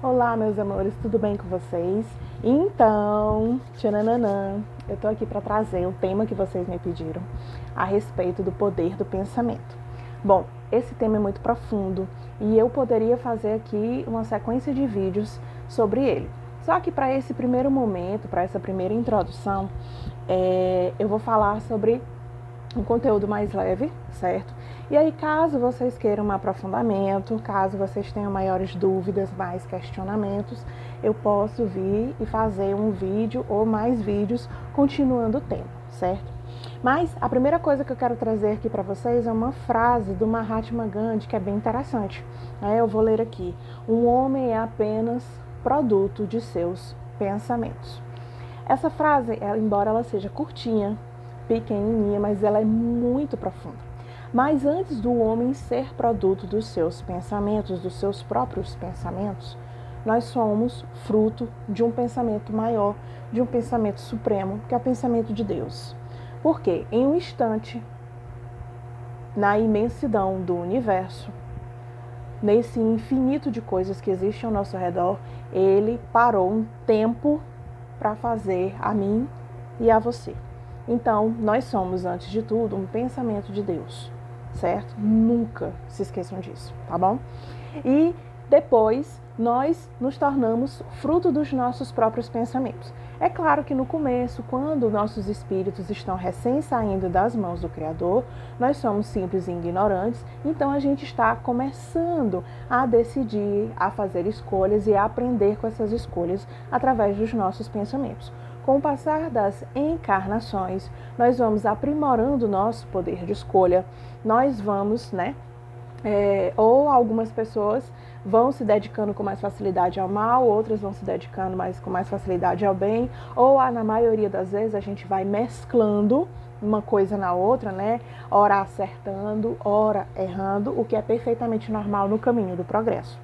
Olá, meus amores, tudo bem com vocês? Então, tchananã, eu tô aqui para trazer o tema que vocês me pediram a respeito do poder do pensamento. Bom, esse tema é muito profundo e eu poderia fazer aqui uma sequência de vídeos sobre ele. Só que para esse primeiro momento, para essa primeira introdução, eu vou falar sobre um conteúdo mais leve, certo? E aí, caso vocês queiram um aprofundamento, caso vocês tenham maiores dúvidas, mais questionamentos, eu posso vir e fazer um vídeo ou mais vídeos continuando o tema, certo? Mas a primeira coisa que eu quero trazer aqui para vocês é uma frase do Mahatma Gandhi que é bem interessante. Eu vou ler aqui. Um homem é apenas produto de seus pensamentos. Essa frase, embora ela seja curtinha, pequenininha, mas ela é muito profunda. Mas antes do homem ser produto dos seus pensamentos, dos seus próprios pensamentos, nós somos fruto de um pensamento maior, de um pensamento supremo, que é o pensamento de Deus. Porque em um instante, na imensidão do universo, nesse infinito de coisas que existem ao nosso redor, ele parou um tempo para fazer a mim e a você. Então, nós somos, antes de tudo, um pensamento de Deus, certo? Nunca se esqueçam disso, tá bom? E depois, nós nos tornamos fruto dos nossos próprios pensamentos. É claro que no começo, quando nossos espíritos estão recém saindo das mãos do Criador, nós somos simples e ignorantes, então a gente está começando a decidir, a fazer escolhas e a aprender com essas escolhas através dos nossos pensamentos. Com o passar das encarnações, nós vamos aprimorando o nosso poder de escolha, nós vamos, ou algumas pessoas vão se dedicando com mais facilidade ao mal, outras vão se dedicando com mais facilidade ao bem, ou na maioria das vezes a gente vai mesclando uma coisa na outra, ora acertando, ora errando, o que é perfeitamente normal no caminho do progresso.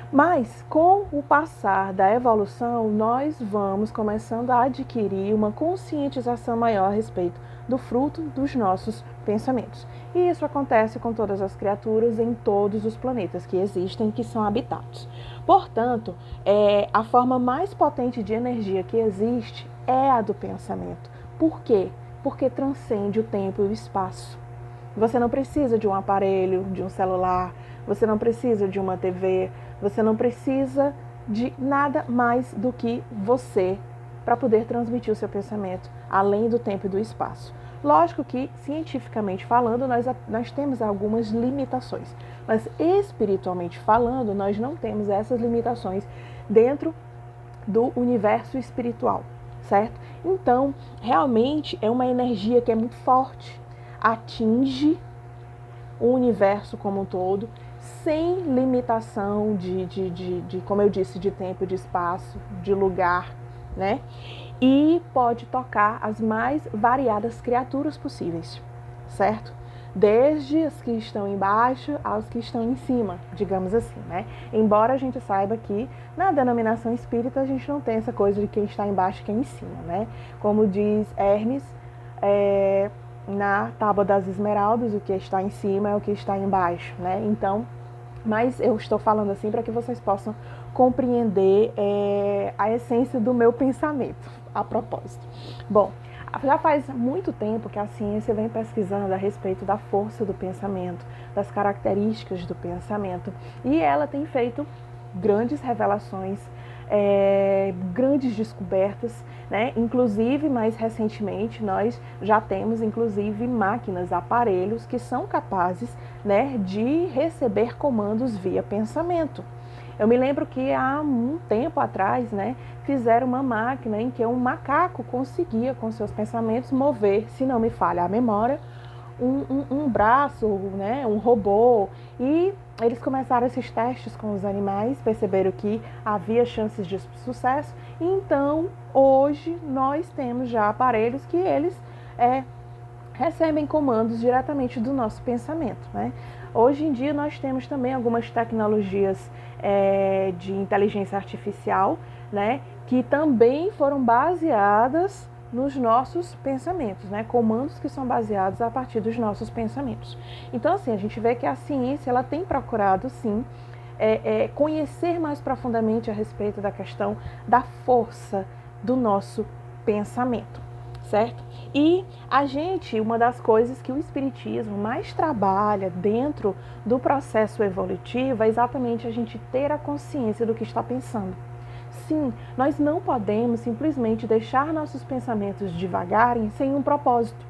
Mas com o passar da evolução, nós vamos começando a adquirir uma conscientização maior a respeito do fruto dos nossos pensamentos. E isso acontece com todas as criaturas em todos os planetas que existem e que são habitados. Portanto, a forma mais potente de energia que existe é a do pensamento. Por quê? Porque transcende o tempo e o espaço. Você não precisa de um aparelho, de um celular, você não precisa de uma TV, você não precisa de nada mais do que você para poder transmitir o seu pensamento, além do tempo e do espaço. Lógico que, cientificamente falando, nós temos algumas limitações, mas espiritualmente falando, nós não temos essas limitações dentro do universo espiritual, certo? Então, realmente é uma energia que é muito forte, atinge o universo como um todo, sem limitação como eu disse, de tempo, de espaço, de lugar, E pode tocar as mais variadas criaturas possíveis, certo? Desde as que estão embaixo aos que estão em cima, digamos assim, Embora a gente saiba que na denominação espírita a gente não tem essa coisa de quem está embaixo e quem em cima, Como diz Hermes, na Tábua das Esmeraldas, o que está em cima é o que está embaixo, Então, mas eu estou falando assim para que vocês possam compreender a essência do meu pensamento, a propósito. Bom, já faz muito tempo que a ciência vem pesquisando a respeito da força do pensamento, das características do pensamento, e ela tem feito grandes revelações, grandes descobertas, Inclusive, mais recentemente, nós já temos, inclusive, máquinas, aparelhos que são capazes, de receber comandos via pensamento. Eu me lembro que há um tempo atrás, fizeram uma máquina em que um macaco conseguia, com seus pensamentos, mover, se não me falha a memória, um braço, um robô, e eles começaram esses testes com os animais, perceberam que havia chances de sucesso, e então hoje nós temos já aparelhos que eles recebem comandos diretamente do nosso pensamento, Hoje em dia nós temos também algumas tecnologias de inteligência artificial, que também foram baseadas nos nossos pensamentos, Comandos que são baseados a partir dos nossos pensamentos. Então, assim, a gente vê que a ciência ela tem procurado, sim, conhecer mais profundamente a respeito da questão da força do nosso pensamento, certo? E uma das coisas que o Espiritismo mais trabalha dentro do processo evolutivo é exatamente a gente ter a consciência do que está pensando. Sim, nós não podemos simplesmente deixar nossos pensamentos divagarem sem um propósito.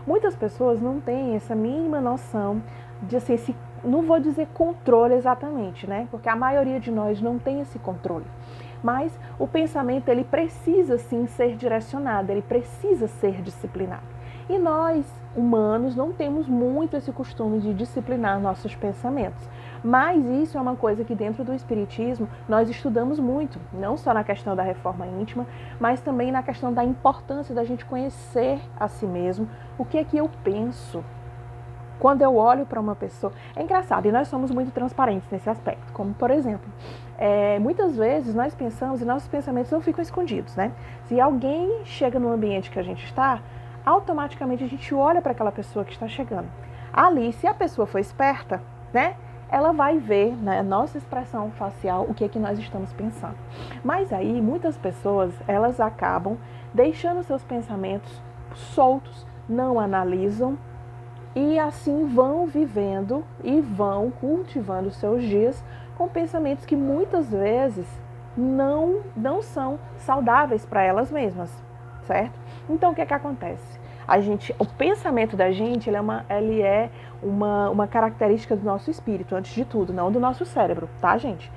Muitas pessoas não têm essa mínima noção de, assim, não vou dizer controle exatamente, né? Porque a maioria de nós não tem esse controle. Mas o pensamento, ele precisa sim ser direcionado, ele precisa ser disciplinado. E nós, humanos, não temos muito esse costume de disciplinar nossos pensamentos. Mas isso é uma coisa que dentro do Espiritismo nós estudamos muito, não só na questão da reforma íntima, mas também na questão da importância da gente conhecer a si mesmo, o que é que eu penso. Quando eu olho para uma pessoa, é engraçado, e nós somos muito transparentes nesse aspecto, como por exemplo, muitas vezes nós pensamos e nossos pensamentos não ficam escondidos, né? Se alguém chega no ambiente que a gente está, automaticamente a gente olha para aquela pessoa que está chegando. Ali, se a pessoa for esperta, né? Ela vai ver na nossa expressão facial o que é que nós estamos pensando. Mas aí, muitas pessoas, elas acabam deixando seus pensamentos soltos, não analisam, e assim vão vivendo e vão cultivando seus dias com pensamentos que muitas vezes não são saudáveis para elas mesmas, certo? Então o que é que acontece? O pensamento da gente, ele é uma característica do nosso espírito, antes de tudo, não do nosso cérebro, tá, gente?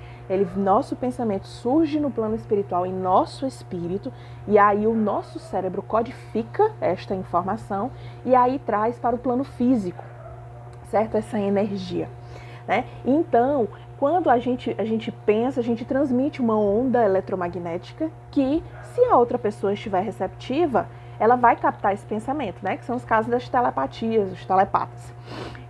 Nosso pensamento surge no plano espiritual, em nosso espírito, e aí o nosso cérebro codifica esta informação e aí traz para o plano físico, certo? Essa energia, né? Então, quando a gente pensa, a gente transmite uma onda eletromagnética que, se a outra pessoa estiver receptiva, ela vai captar esse pensamento, né? Que são os casos das telepatias, os telepatas.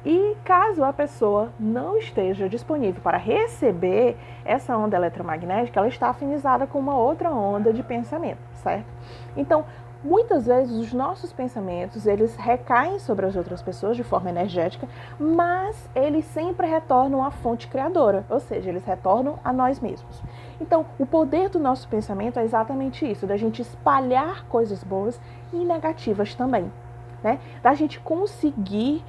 E caso a pessoa não esteja disponível para receber essa onda eletromagnética, ela está afinizada com uma outra onda de pensamento, certo? Então, muitas vezes os nossos pensamentos, eles recaem sobre as outras pessoas de forma energética, mas eles sempre retornam à fonte criadora, ou seja, eles retornam a nós mesmos. Então, o poder do nosso pensamento é exatamente isso, da gente espalhar coisas boas e negativas também, né? Da gente conseguir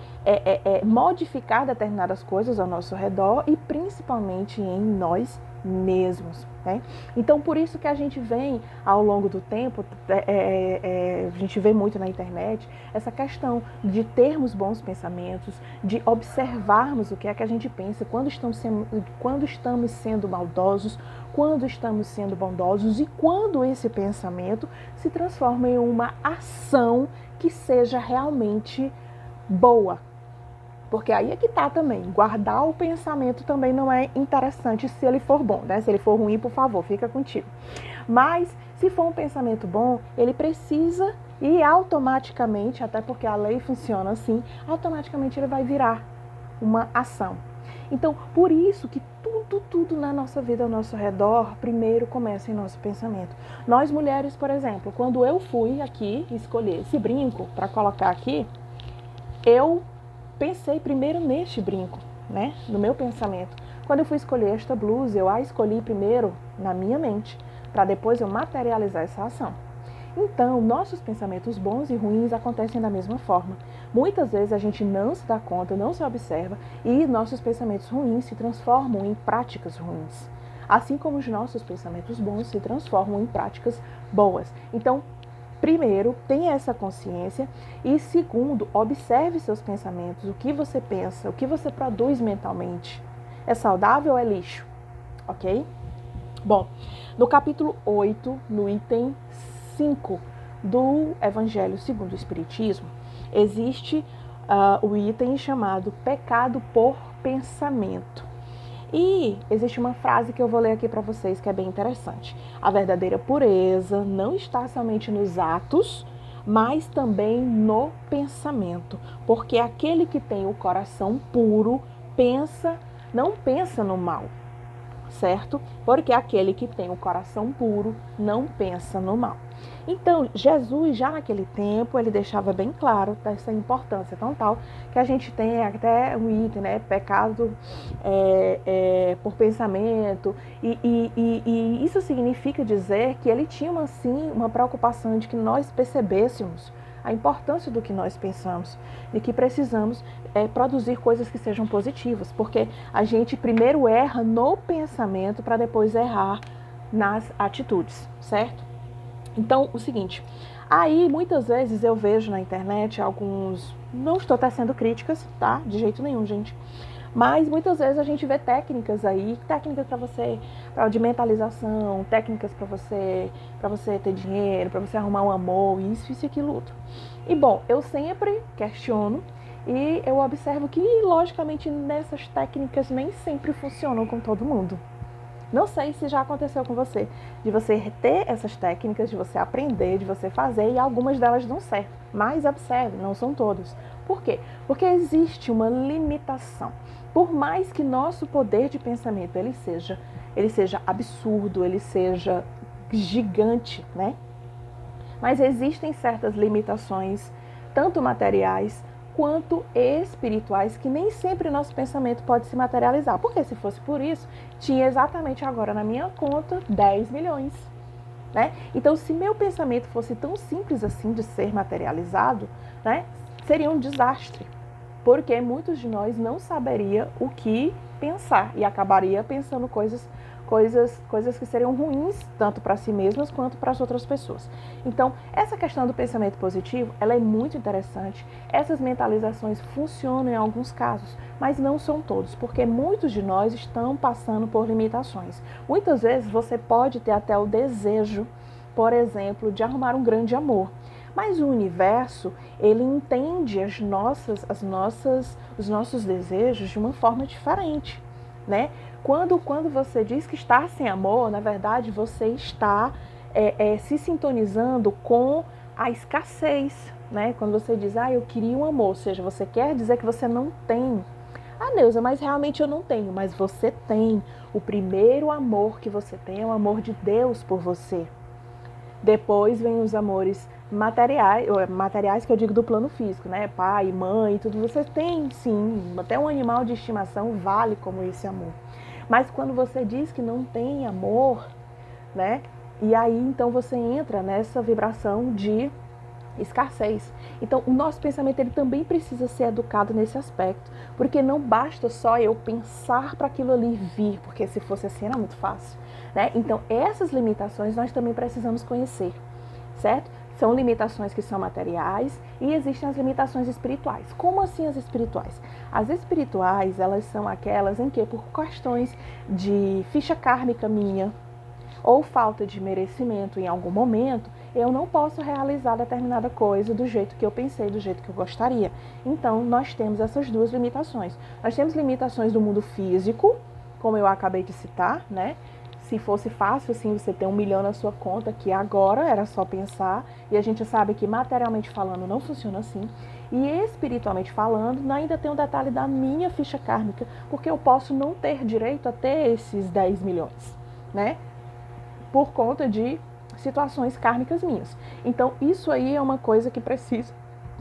modificar determinadas coisas ao nosso redor e principalmente em nós mesmos, né? Então, por isso que a gente vem, ao longo do tempo, a gente vê muito na internet, essa questão de termos bons pensamentos, de observarmos o que é que a gente pensa, quando estamos sendo maldosos, quando estamos sendo bondosos e quando esse pensamento se transforma em uma ação que seja realmente boa. Porque aí é que tá também, guardar o pensamento também não é interessante se ele for bom, né? Se ele for ruim, por favor, fica contigo. Mas se for um pensamento bom, ele precisa e automaticamente, até porque a lei funciona assim, automaticamente ele vai virar uma ação. Então, por isso que tudo na nossa vida, ao nosso redor, primeiro começa em nosso pensamento. Nós mulheres, por exemplo, quando eu fui aqui escolher esse brinco para colocar aqui, eu pensei primeiro neste brinco, né? No meu pensamento. Quando eu fui escolher esta blusa, eu a escolhi primeiro na minha mente, para depois eu materializar essa ação. Então, nossos pensamentos bons e ruins acontecem da mesma forma. Muitas vezes a gente não se dá conta, não se observa e nossos pensamentos ruins se transformam em práticas ruins. Assim como os nossos pensamentos bons se transformam em práticas boas. Então, primeiro, tenha essa consciência e segundo, observe seus pensamentos, o que você pensa, o que você produz mentalmente. É saudável ou é lixo? Ok? Bom, no capítulo 8, no item 5 do Evangelho segundo o Espiritismo, existe o item chamado pecado por pensamento. E existe uma frase que eu vou ler aqui para vocês que é bem interessante. A verdadeira pureza não está somente nos atos, mas também no pensamento. Porque aquele que tem o coração puro não pensa no mal. certo? Porque aquele que tem o coração puro não pensa no mal. Então, Jesus, já naquele tempo, ele deixava bem claro dessa importância tão tal, que a gente tem até um item, né? Pecado por pensamento, e isso significa dizer que ele tinha, assim, uma preocupação de que nós percebêssemos a importância do que nós pensamos e que precisamos produzir coisas que sejam positivas, porque a gente primeiro erra no pensamento para depois errar nas atitudes, certo? Então, o seguinte, aí muitas vezes eu vejo na internet alguns, não estou tecendo críticas, tá? De jeito nenhum, gente. Mas muitas vezes a gente vê técnicas aí, técnicas para você, de mentalização, técnicas para você ter dinheiro, para você arrumar um amor, isso e aquilo outro. E bom, eu sempre questiono e eu observo que, logicamente, nessas técnicas nem sempre funcionam com todo mundo. Não sei se já aconteceu com você, de você ter essas técnicas, de você aprender, de você fazer, e algumas delas dão certo. Mas observe, não são todas. Por quê? Porque existe uma limitação. Por mais que nosso poder de pensamento ele seja absurdo, ele seja gigante, né? Mas existem certas limitações, tanto materiais quanto espirituais, que nem sempre o nosso pensamento pode se materializar. Porque se fosse por isso, tinha exatamente agora na minha conta 10 milhões. Né? Então, se meu pensamento fosse tão simples assim de ser materializado, né, seria um desastre. Porque muitos de nós não saberia o que pensar e acabaria pensando coisas que seriam ruins, tanto para si mesmas quanto para as outras pessoas. Então, essa questão do pensamento positivo, ela é muito interessante. Essas mentalizações funcionam em alguns casos, mas não são todos, porque muitos de nós estão passando por limitações. Muitas vezes você pode ter até o desejo, por exemplo, de arrumar um grande amor. Mas o universo, ele entende os nossos desejos de uma forma diferente, né? Quando você diz que está sem amor, na verdade você está se sintonizando com a escassez, né? Quando você diz, eu queria um amor, ou seja, você quer dizer que você não tem. Neuza, mas realmente eu não tenho, mas você tem. O primeiro amor que você tem é o amor de Deus por você. Depois vem os amores materiais que eu digo do plano físico, né? Pai, mãe, tudo. Você tem, sim, até um animal de estimação vale como esse amor. Mas quando você diz que não tem amor, né? E aí então você entra nessa vibração de escassez. Então o nosso pensamento ele também precisa ser educado nesse aspecto, porque não basta só eu pensar para aquilo ali vir, porque se fosse assim era muito fácil, né? Então essas limitações nós também precisamos conhecer, certo? São limitações que são materiais e existem as limitações espirituais. Como assim as espirituais? As espirituais, elas são aquelas em que, por questões de ficha kármica minha ou falta de merecimento em algum momento, eu não posso realizar determinada coisa do jeito que eu pensei, do jeito que eu gostaria. Então, nós temos essas duas limitações. Nós temos limitações do mundo físico, como eu acabei de citar, né? Se fosse fácil, assim, você ter 1 milhão na sua conta, que agora era só pensar, e a gente sabe que materialmente falando não funciona assim, e espiritualmente falando, ainda tem um detalhe da minha ficha kármica, porque eu posso não ter direito a ter esses 10 milhões, né? Por conta de situações kármicas minhas. Então, isso aí é uma coisa que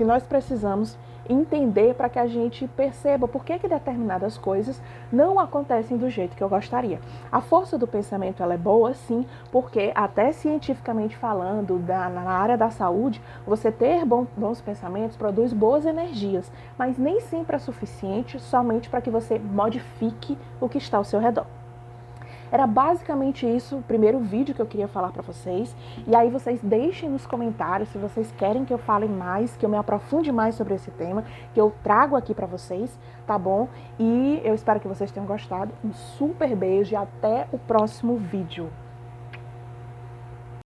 nós precisamos entender para que a gente perceba por que determinadas coisas não acontecem do jeito que eu gostaria. A força do pensamento ela é boa, sim, porque até cientificamente falando, na área da saúde, você ter bons pensamentos produz boas energias, mas nem sempre é suficiente somente para que você modifique o que está ao seu redor. Era basicamente isso, o primeiro vídeo que eu queria falar para vocês. E aí vocês deixem nos comentários se vocês querem que eu fale mais, que eu me aprofunde mais sobre esse tema, que eu trago aqui para vocês, tá bom? E eu espero que vocês tenham gostado. Um super beijo e até o próximo vídeo.